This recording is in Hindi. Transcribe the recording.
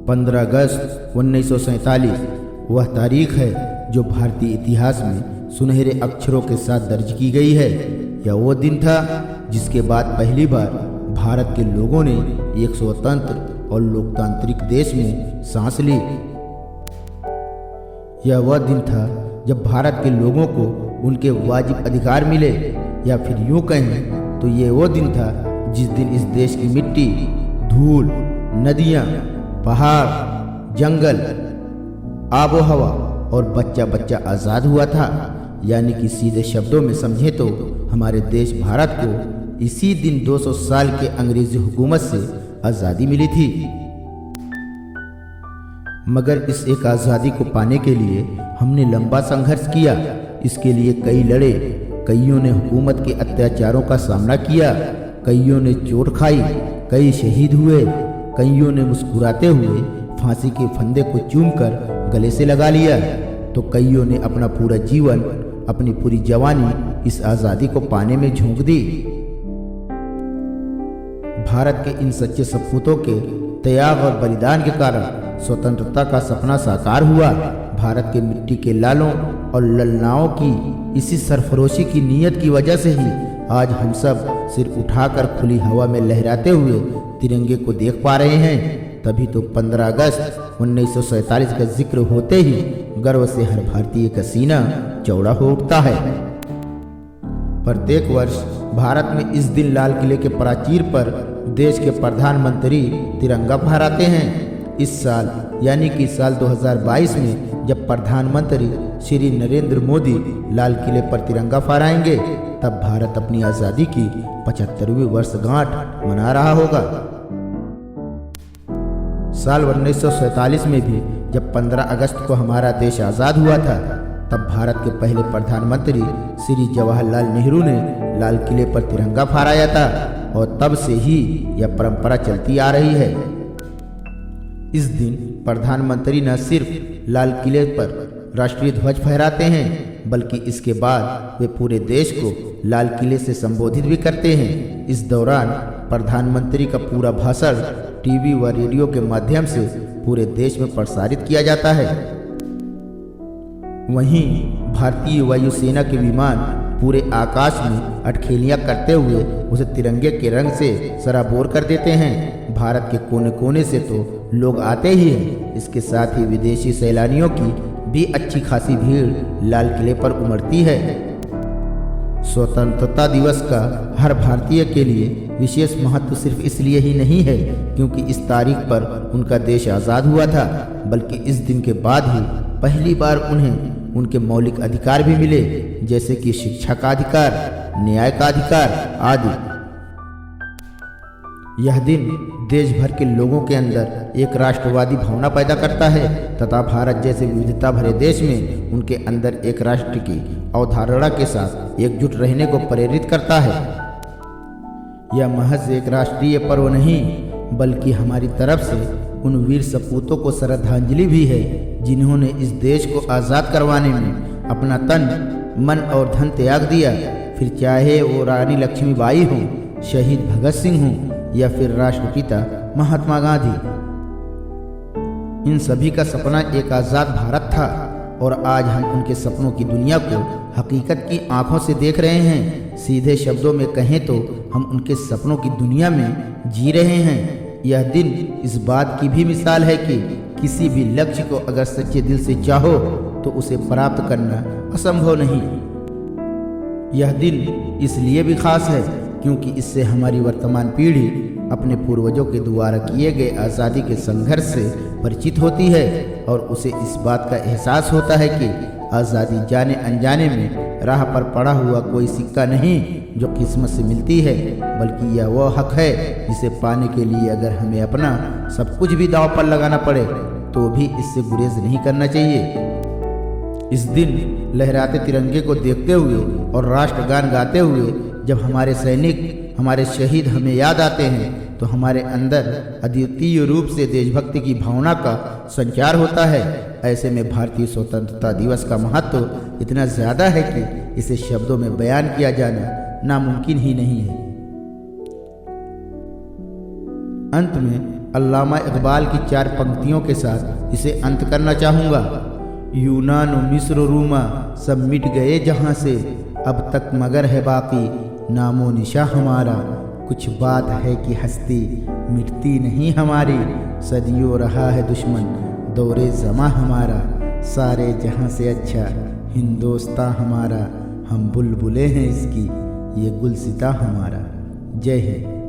15 अगस्त 1947 वह तारीख है जो भारतीय इतिहास में सुनहरे अक्षरों के साथ दर्ज की गई है। यह वो दिन था जिसके बाद पहली बार भारत के लोगों ने एक स्वतंत्र और लोकतांत्रिक देश में सांस ली। यह वह दिन था जब भारत के लोगों को उनके वाजिब अधिकार मिले, या फिर यूं कहें तो ये वो दिन था जिस दिन इस देश की मिट्टी, धूल, नदियाँ, पहाड़, जंगल, आबो हवा और बच्चा बच्चा आज़ाद हुआ था। यानी कि सीधे शब्दों में समझे तो हमारे देश भारत को इसी दिन 200 साल के अंग्रेजी हुकूमत से आज़ादी मिली थी। मगर इस एक आज़ादी को पाने के लिए हमने लंबा संघर्ष किया। इसके लिए कई लड़े, कईयों ने हुकूमत के अत्याचारों का सामना किया, कईयों ने चोट खाई, कई शहीद हुए, कईयों ने मुस्कुराते हुए फांसी के फंदे को चूमकर गले से लगा लिया, तो कईयों ने अपना पूरा जीवन, अपनी पूरी जवानी इस आज़ादी को पाने में झोंक दी। भारत के इन सच्चे सपूतों के त्याग और बलिदान के कारण स्वतंत्रता का सपना साकार हुआ। भारत के मिट्टी के लालों और ललनाओं की इसी सरफरोशी की नीयत की वजह से ही आज हम सब सिर उठाकर खुली हवा में लहराते हुए तिरंगे को देख पा रहे हैं। तभी तो 15 अगस्त 1947 का जिक्र होते ही गर्व से हर भारतीय का सीना चौड़ा हो उठता है। प्रत्येक वर्ष भारत में इस दिन लाल किले के प्राचीर पर देश के प्रधानमंत्री तिरंगा फहराते हैं। इस साल यानी कि साल 2022 में जब प्रधानमंत्री श्री नरेंद्र मोदी लाल किले पर तिरंगा फहराएंगे, तब भारत अपनी आज़ादी की 75वीं वर्षगांठ मना रहा होगा। साल 1947 में भी जब 15 अगस्त को हमारा देश आज़ाद हुआ था, तब भारत के पहले प्रधानमंत्री श्री जवाहरलाल नेहरू ने लाल किले पर तिरंगा फहराया था, और तब से ही यह परंपरा चलती आ रही है। इस दिन प्रधानमंत्री न सिर्फ लाल किले पर राष्ट्रीय ध्वज फहराते हैं, बल्कि इसके बाद वे पूरे देश को लाल किले से संबोधित भी करते हैं। इस दौरान प्रधानमंत्री का पूरा भाषण टीवी व रेडियो के माध्यम से पूरे देश में प्रसारित किया जाता है। वहीं भारतीय वायुसेना के विमान पूरे आकाश में अटखेलियां करते हुए उसे तिरंगे के रंग से सराबोर कर देते हैं। भारत के कोने कोने से तो लोग आते ही हैं, इसके साथ ही विदेशी सैलानियों की भी अच्छी खासी भीड़ लाल किले पर उमड़ती है। स्वतंत्रता दिवस का हर भारतीय के लिए विशेष महत्व सिर्फ इसलिए ही नहीं है क्योंकि इस तारीख पर उनका देश आज़ाद हुआ था, बल्कि इस दिन के बाद ही पहली बार उन्हें उनके मौलिक अधिकार भी मिले, जैसे कि शिक्षा का अधिकार, न्याय का अधिकार आदि। यह दिन देश भर के लोगों के अंदर एक राष्ट्रवादी भावना पैदा करता है तथा भारत जैसे विविधता भरे देश में उनके अंदर एक राष्ट्र की अवधारणा के साथ एकजुट रहने को प्रेरित करता है। यह महज एक राष्ट्रीय पर्व नहीं, बल्कि हमारी तरफ से उन वीर सपूतों को श्रद्धांजलि भी है जिन्होंने इस देश को आज़ाद करवाने में अपना तन, मन और धन त्याग दिया। फिर चाहे वो रानी लक्ष्मीबाई हों, शहीद भगत सिंह हों या फिर राष्ट्रपिता महात्मा गांधी। इन सभी का सपना एक आज़ाद भारत था, और आज हम उनके सपनों की दुनिया को हकीकत की आंखों से देख रहे हैं। सीधे शब्दों में कहें तो हम उनके सपनों की दुनिया में जी रहे हैं। यह दिन इस बात की भी मिसाल है कि किसी भी लक्ष्य को अगर सच्चे दिल से चाहो तो उसे प्राप्त करना असंभव नहीं। यह दिन इसलिए भी खास है क्योंकि इससे हमारी वर्तमान पीढ़ी अपने पूर्वजों के द्वारा किए गए आज़ादी के संघर्ष से परिचित होती है, और उसे इस बात का एहसास होता है कि आज़ादी जाने अनजाने में राह पर पड़ा हुआ कोई सिक्का नहीं जो किस्मत से मिलती है, बल्कि यह वो हक है जिसे पाने के लिए अगर हमें अपना सब कुछ भी दांव पर लगाना पड़े तो भी इससे गुरेज नहीं करना चाहिए। इस दिन लहराते तिरंगे को देखते हुए और राष्ट्रगान गाते हुए जब हमारे सैनिक, हमारे शहीद हमें याद आते हैं, तो हमारे अंदर अद्वितीय रूप से देशभक्ति की भावना का संचार होता है। ऐसे में भारतीय स्वतंत्रता दिवस का महत्व इतना ज़्यादा है कि इसे शब्दों में बयान किया जाना नामुमकिन ही नहीं है। अंत में अल्लामा इकबाल की 4 पंक्तियों के साथ इसे अंत करना चाहूँगा। यूनान मिस्र रूमा सब मिट गए जहाँ से, अब तक मगर है बाकी नामो निशा हमारा। कुछ बात है कि हस्ती मिटती नहीं हमारी, सदियों रहा है दुश्मन दौरे ज़मा हमारा। सारे जहाँ से अच्छा हिंदोस्तां हमारा, हम बुलबुलें हैं इसकी ये गुलसिता हमारा। जय हिंद।